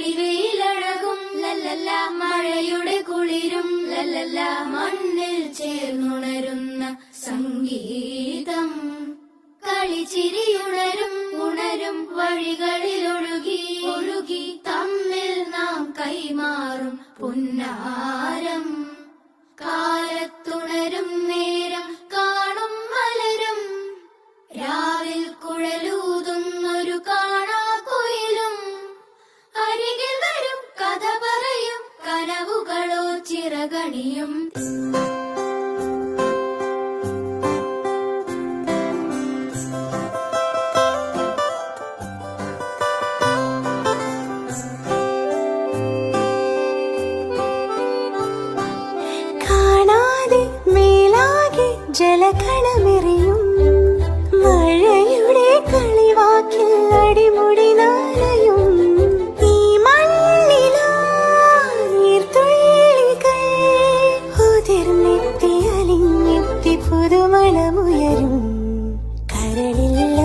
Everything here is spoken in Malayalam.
പൊടിവെയിലഴകും ലല്ലല്ല, മഴയുടെ കുളിരും ലല്ലല്ല, മണ്ണിൽ ചേർന്നുണരുന്ന സംഗീതം. കളിച്ചിരിയുണരും ഉണരും വഴികളിലൊഴുകി ഒഴുകി തമ്മിൽ നാം കൈമാറും പുന്നാരം. കാലത്തുണരും നേരം കാണും മലരും, രാവിൽ കുഴലൂതുന്നൊരു കാണാക്കുയിലും. അരികിൽ വരും കഥ പറയും കനവുകളോ ചിറകണിയും. ജലകണമെറിയും മഴയുടെ കളിവാക്കിൽ അടിമുടി നാലയും. ഈ മണ്ണിലാ നീർത്തുള്ളികൾ ഉതിർന്നെത്തി അലിഞ്ഞെത്തി പുതുമണമുയരും. കരളില്ല